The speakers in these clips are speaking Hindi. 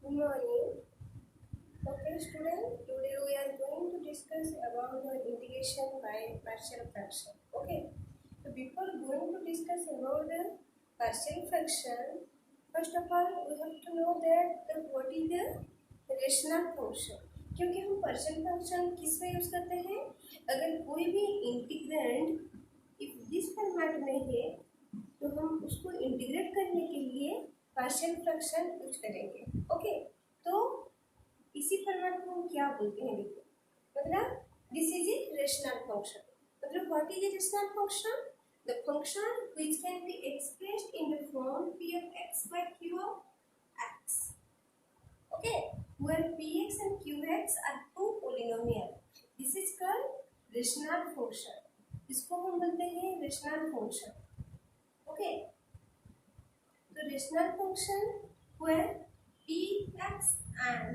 Good morning. Okay, student. Today we are going to discuss about the integration by partial fraction. Okay. So before going to discuss about the partial fraction, first of all we have to know that what is the rational function. क्योंकि हम partial function किस में यूज करते हैं? अगर कोई भी इंटीग्रेंड इफ दिस फॉर्मेट में है तो हम उसको इंटीग्रेट करने के लिए पार्शियल फ्रैक्शन यूज करेंगे. ओके. तो इसी फॉर्मेट को हम क्या बोलते हैं? देखो, मतलब this is a rational function. मतलब what is a rational function? The function which can be expressed in the form p of x by q of x. Okay, where px and qx are two polynomial. This is called rational function. इसको हम बोलते हैं rational function. Okay. The rational function where px and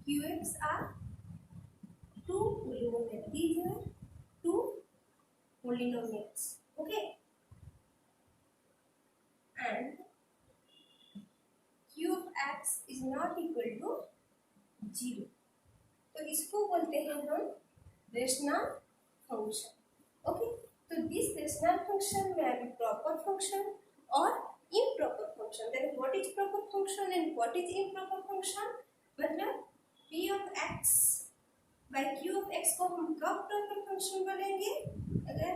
qx are two polynomials. These are two polynomials. Okay. And q of x is not equal to 0. तो इसको बोलते हैं हम रेशनल फंक्शन. ओके. तो this rational function may be proper function or improper function. Then what is proper function and what is improper function? मतलब p of x by q of x को हम कब proper function बोलेंगे? अगर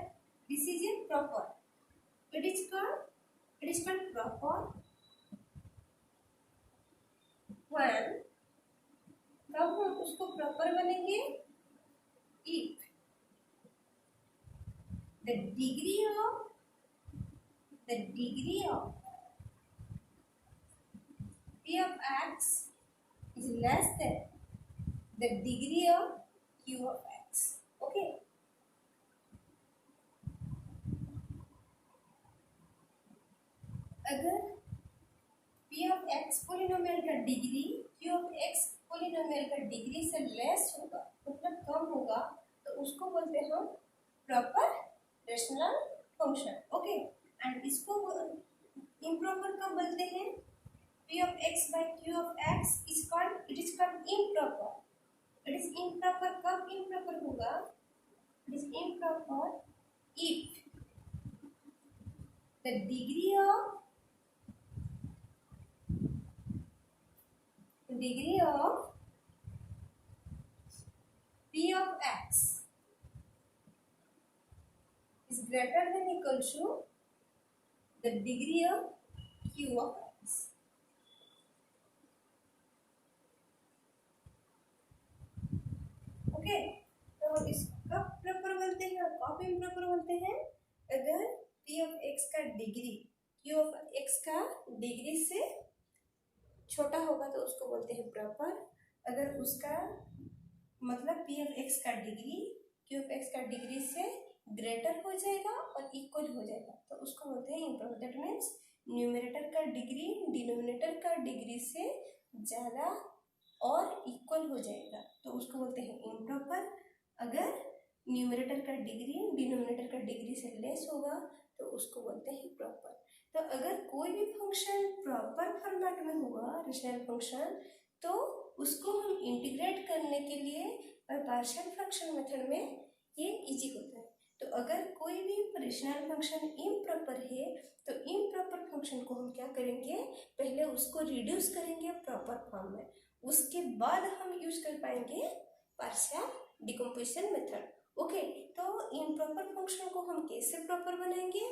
this is a proper, it is called proper when कब हम उसको proper बनेंगे? If the degree of p of x is less than the degree of q of x. Okay. अगर p of x पोलिनोमियल का degree q of x polynomial का डिग्री से लेस होगा, मतलब कम होगा, तो उसको बोलते हैं हम proper rational function. Okay. And इसको इम्प्रॉपर कब बोलते हैं? p of x by q of x is called improper. It is improper कब improper होगा? It is improper if the degree of p of x is greater than equal to the degree of q of x. Okay. तो इसका प्रॉपर बोलते हैं और कब इम्प्रॉपर बोलते हैं? अगर p of x का डिग्री q of x का डिग्री से छोटा होगा तो उसको बोलते हैं प्रॉपर. अगर उसका मतलब p of x का डिग्री q of x का डिग्री से ग्रेटर हो जाएगा और इक्वल हो जाएगा तो उसको बोलते हैं इम्प्रॉपर. दैट मीन्स न्यूमरेटर का डिग्री डिनोमिनेटर का डिग्री से ज़्यादा और इक्वल हो जाएगा तो उसको बोलते हैं इम्प्रॉपर. अगर न्यूमरेटर का डिग्री डिनोमिनेटर का डिग्री से लेस होगा तो उसको बोलते हैं प्रॉपर. तो अगर कोई भी फंक्शन प्रॉपर फॉर्मेट में होगा रेशनल फंक्शन तो उसको हम इंटीग्रेट करने के लिए पार्शियल फ्रैक्शन मेथड में ये इजी होता है. तो अगर कोई भी रेशनल फंक्शन इम्प्रॉपर है तो इम्प्रॉपर फंक्शन को हम क्या करेंगे? पहले उसको रिड्यूस करेंगे प्रॉपर फॉर्म में, उसके बाद हम यूज कर पाएंगे पार्शियल डिकम्पोजिशन मेथड. ओके. तो इम्प्रॉपर फंक्शन को हम कैसे प्रॉपर बनाएंगे?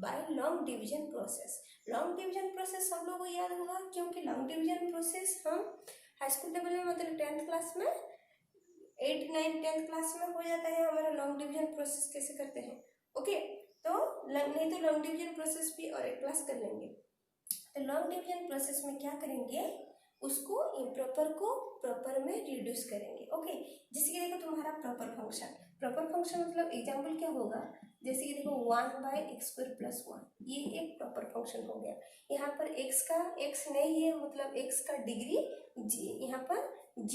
By long division process. Long division process सब लोगों को याद होगा क्योंकि लॉन्ग डिवीजन प्रोसेस हम हाई स्कूल लेवल में मतलब 10th क्लास में 8, 9, 10th क्लास में हो जाता है हमारा लॉन्ग डिवीजन प्रोसेस कैसे करते हैं. ओके. तो नहीं तो लॉन्ग डिवीजन प्रोसेस भी और एक क्लास कर लेंगे. तो लॉन्ग डिवीजन प्रोसेस में क्या करेंगे? उसको इम्प्रॉपर को प्रॉपर में रिड्यूस करेंगे. ओके. जैसे कि देखो तुम्हारा प्रॉपर फंक्शन मतलब एग्जाम्पल क्या होगा? जैसे कि देखो 1/x² + 1 ये एक प्रॉपर फंक्शन हो गया. यहाँ पर x नहीं है मतलब x का डिग्री यहाँ पर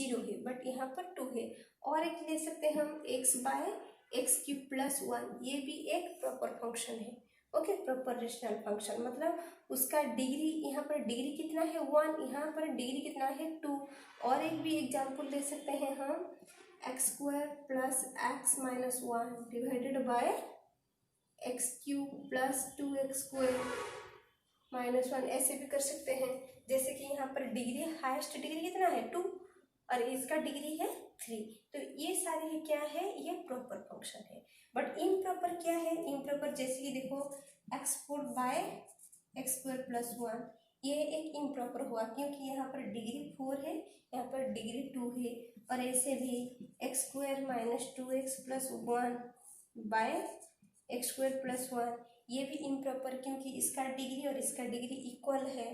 0 है बट यहाँ पर 2 है. और एक ले सकते हैं हम x/x³ + 1 ये भी एक प्रॉपर फंक्शन है. ओके, प्रॉपर रेशनल फंक्शन मतलब उसका डिग्री, यहाँ पर डिग्री कितना है 1, यहाँ पर डिग्री कितना है 2। और एक भी एग्जाम्पल ले सकते हैं हम, x square plus x minus 1 divided by x cube plus 2x square minus 1, ऐसे भी कर सकते हैं। जैसे कि यहाँ पर डिग्री, हाईएस्ट डिग्री कितना है 2 और इसका डिग्री है 3, तो ये सारे क्या है, ये प्रॉपर फंक्शन है। बट इम्प्रॉपर क्या है, इम्प्रॉपर जैसे कि देखो x four by x square plus 1, ये एक इम्प्रॉपर हुआ क्योंकि यहाँ पर डिग्री 4 है, यहाँ पर डिग्री 2 है। और ऐसे भी x square minus 2x plus 1 by x square plus 1, ये भी इम्प्रॉपर क्योंकि इसका डिग्री और इसका डिग्री इक्वल है।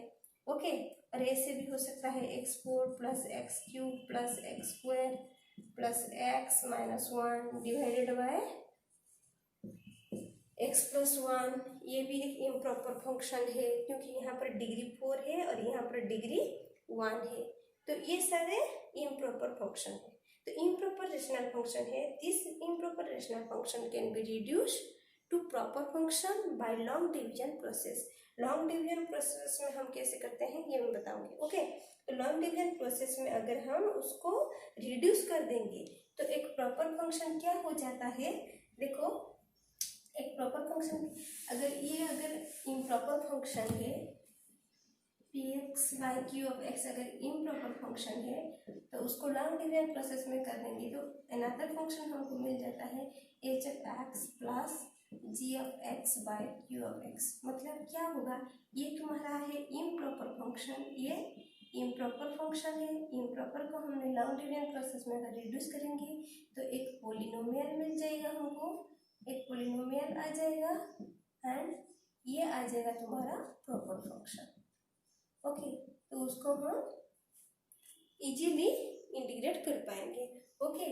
ओके, और ऐसे भी हो सकता है x four plus x cube plus x square plus x minus 1 divided by x plus 1, ये भी एक इम्प्रॉपर फंक्शन है क्योंकि यहाँ पर डिग्री 4 है और यहाँ पर डिग्री 1 है। तो ये सारे इम्प्रॉपर फंक्शन है। तो इम्प्रॉपर रेशनल फंक्शन है, this improper rational function can be reduce to proper function by long division process. Long division process में हम कैसे करते हैं ये मैं बताऊंगी। ओके, तो लॉन्ग डिवीजन प्रोसेस में अगर हम उसको रिड्यूस कर देंगे तो एक प्रॉपर फंक्शन क्या हो जाता है, देखो एक प्रॉपर फंक्शन अगर इम्प्रॉपर फंक्शन है px by Q of x अगर इम्प्रॉपर फंक्शन है तो उसको लॉन्ग डिवीजन प्रोसेस में कर देंगे तो अनदर फंक्शन हमको मिल जाता है h of x plus g of x by Q of x। मतलब क्या होगा, ये तुम्हारा है इम्प्रॉपर फंक्शन, ये इम्प्रॉपर फंक्शन है। इम्प्रॉपर को हमने लॉन्ग डिवीजन प्रोसेस में अगर रिड्यूस करेंगे तो एक पोलिनोमियल मिल जाएगा हमको, एक पोलिनोमियल आ जाएगा एंड ये आ जाएगा तुम्हारा प्रॉपर फंक्शन। ओके, तो उसको हम इजीली इंटीग्रेट कर पाएंगे। ओके,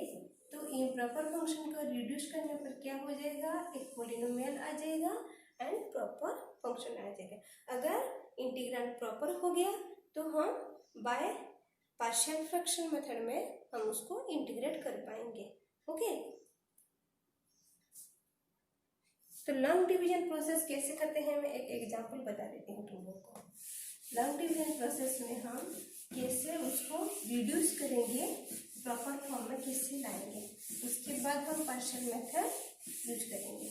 तो इम्प्रॉपर फंक्शन को रिड्यूस करने पर क्या हो जाएगा, एक पोलिनोमियल आ जाएगा एंड प्रॉपर फंक्शन आ जाएगा। अगर इंटीग्रेंड प्रॉपर हो गया तो हम बाय पार्शियल फ्रैक्शन मेथड में हम उसको इंटीग्रेट कर पाएंगे। ओके, तो लॉन्ग डिवीजन प्रोसेस कैसे करते हैं मैं एक एग्जांपल बता देती हूँ तुम लोग को। लॉन्ग डिवीजन प्रोसेस में हम कैसे उसको रिड्यूस करेंगे, प्रॉपर फॉर्म में कैसे लाएंगे, उसके बाद हम पार्शियल मेथड यूज करेंगे।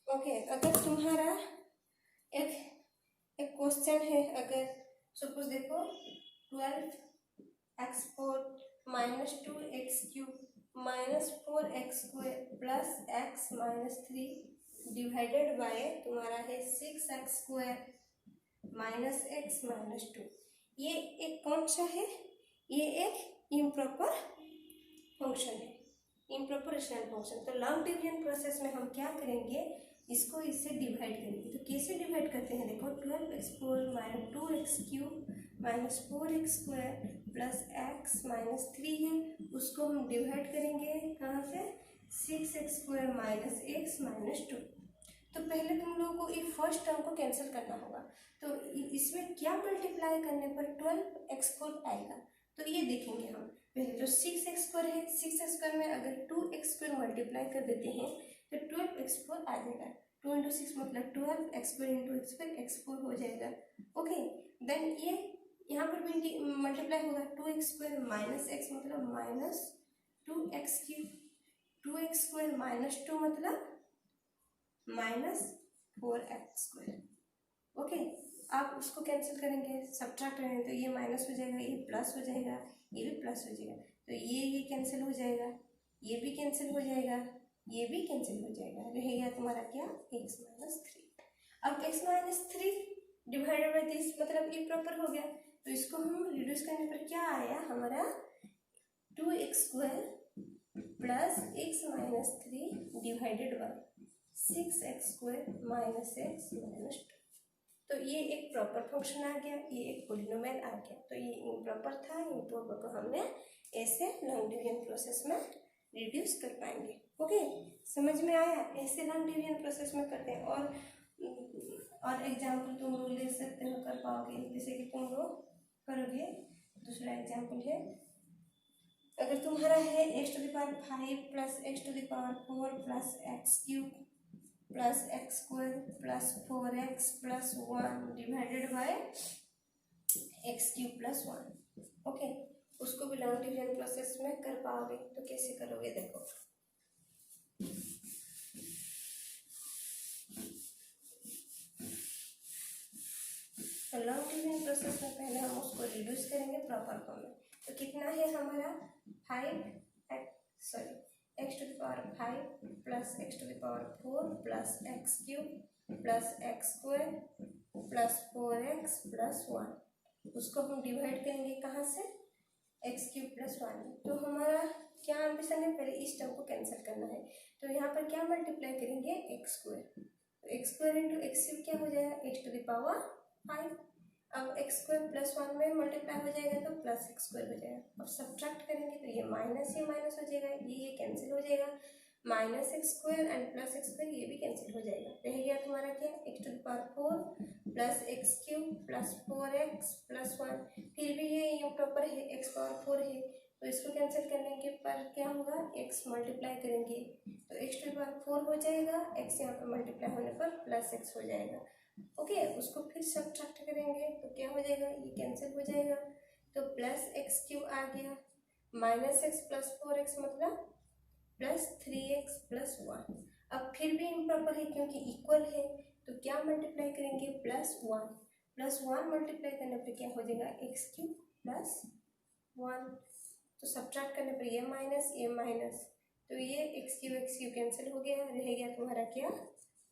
ओके, अगर तुम्हारा एक क्वेश्चन है, अगर सपोज देखो 12x4 minus 2x cube minus 4x square plus x minus 3 divided by तुम्हारा है 6x square minus x minus 2, ये एक कौन सा है, ये एक इम्प्रॉपर फंक्शन है, इम्प्रॉपर रेशनल फंक्शन। तो लॉन्ग डिवीजन प्रोसेस में हम क्या करेंगे, इसको इससे डिवाइड करेंगे। तो कैसे डिवाइड करते हैं, देखो 12x4 minus 2x cube minus 4x square plus x minus 3 है, उसको हम डिवाइड करेंगे कहाँ से, 6x square minus x minus 2। तो पहले तुम लोगों को ये फर्स्ट टर्म को कैंसिल करना होगा, तो इसमें क्या मल्टीप्लाई करने पर 12x4 आएगा, तो ये देखेंगे हम। पहले जो 6x स्क्वायर है, 6x स्क्वायर में अगर 2x स्क्वायर मल्टीप्लाई कर देते हैं तो 12x4 आ जाएगा। 2 इंटू 6 मतलब 12x square into x square x4 हो जाएगा। ओके, देन ये यहाँ पर भी मल्टीप्लाई होगा, 2x स्क्वायर माइनस x मतलब minus 2x cube, 2x square minus 2 मतलब माइनस 4x स्क्वायर। ओके, आप उसको कैंसिल करेंगे, सब्ट्रैक्ट करेंगे तो ये माइनस हो जाएगा, ये प्लस हो जाएगा, ये भी प्लस हो जाएगा, तो ये कैंसिल हो जाएगा, ये भी कैंसिल हो जाएगा, ये भी कैंसिल हो जाएगा, रहेगा तुम्हारा क्या, x माइनस 3। अब x माइनस 3 डिवाइडेड बाई 30 मतलब ये प्रॉपर हो गया, तो इसको हम रिड्यूस करने पर क्या आया हमारा 2x square plus x minus 3 divided by 6x square minus x minus 2। तो ये एक प्रॉपर फंक्शन आ गया, ये एक पोलिनोमियल आ गया। तो ये इम्प्रॉपर था, इम्प्रॉपर को हमने ऐसे लॉन्ग डिवीजन प्रोसेस में रिड्यूस कर पाएंगे। ओके, समझ में आया, ऐसे लॉन्ग डिवीजन प्रोसेस में करते हैं। और एग्जाम्पल तुम लोग ले सकते हो, कर पाओगे, जैसे कि तुम लोग करोगे दूसरा एग्जाम्पल है, अगर तुम्हारा है x⁵ plus x⁴ plus x³ plus x² plus 4x plus 1 divided by x³ plus 1। Okay, उसको भी लॉन्ग डिवीजन प्रोसेस में कर पाओगे तो कैसे करोगे देखो। तो लॉन्ग डिवीजन प्रोसेस में पहले हम उसको रिड्यूस करेंगे प्रॉपर फॉर्म में। तो कितना है हमारा 5 plus x⁵ plus x³ plus x² plus 4x plus 1, उसको हम डिवाइड करेंगे कहाँ से, x³ प्लस 1। तो हमारा क्या एम्बिशन है, पहले इस टर्म को कैंसिल करना है। तो यहाँ पर क्या मल्टीप्लाई करेंगे, x²। तो x² इंटू x³ क्या हो जाएगा, x⁵। अब x² प्लस 1 में मल्टीप्लाई हो जाएगा तो प्लस x² हो जाएगा। अब सब्ट्रैक्ट करेंगे तो ये माइनस हो जाएगा, ये कैंसिल हो जाएगा, -x² एंड प्लस x², ये भी कैंसिल हो जाएगा। रह गया तुम्हारा क्या, x⁴ plus x³ plus 4x plus 1। फिर भी ये इम्प्रॉपर है, x⁴ है, तो इसको कैंसिल करने के पर क्या होगा, x मल्टीप्लाई करेंगे तो x⁴ हो जाएगा, x यहाँ पर मल्टीप्लाई होने पर प्लस x हो जाएगा। ओके, उसको फिर सब्ट्रैक्ट करेंगे तो क्या हो जाएगा, ये कैंसिल हो जाएगा, तो प्लस x³ आ गया, -x प्लस 4x मतलब प्लस 3x प्लस 1। अब फिर भी इम्प्रॉपर है क्योंकि इक्वल है, तो क्या मल्टीप्लाई करेंगे, +1 मल्टीप्लाई करने पर क्या हो जाएगा, x³ प्लस 1। तो सब्ट्रैक्ट करने पर ये माइनस, तो ये x³ कैंसिल हो गया, रह गया तुम्हारा क्या,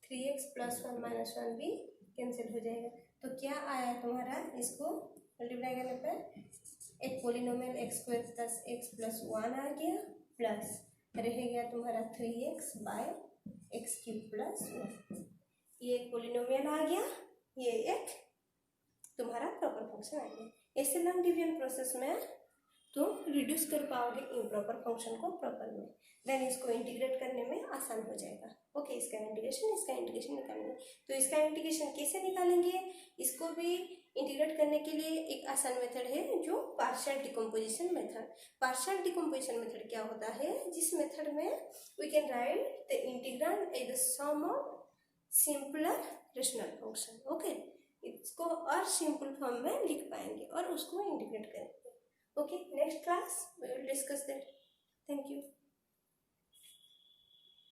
3x प्लस 1 माइनस 1 भी कैंसिल हो जाएगा। तो क्या आया तुम्हारा, इसको मल्टीप्लाई करने पर एक polynomial x² plus x plus 1 आ गया, प्लस रह गया तुम्हारा 3x बाय x³ प्लस 1। ये एक पोलिनोमियल आ गया, ये एक तुम्हारा प्रॉपर फंक्शन आ गया। ऐसे लॉन्ग डिवीजन प्रोसेस में तुम रिड्यूस कर पाओगे इम्प्रॉपर फंक्शन को प्रॉपर में, देन इसको इंटीग्रेट करने में आसान हो जाएगा। ओके, इसका इंटीग्रेशन निकालेंगे। तो इसका इंटीग्रेशन कैसे निकालेंगे, इसको भी इंटीग्रेट करने के लिए एक आसान मेथड है जो partial decomposition method. Partial decomposition method क्या होता है, जिस मेथड में we can write the integral as the sum of simpler rational function. Okay, इसको और सिंपल फॉर्म में लिख पाएंगे और उसको इंटीग्रेट करेंगे। Okay, next class we will discuss that. Thank you.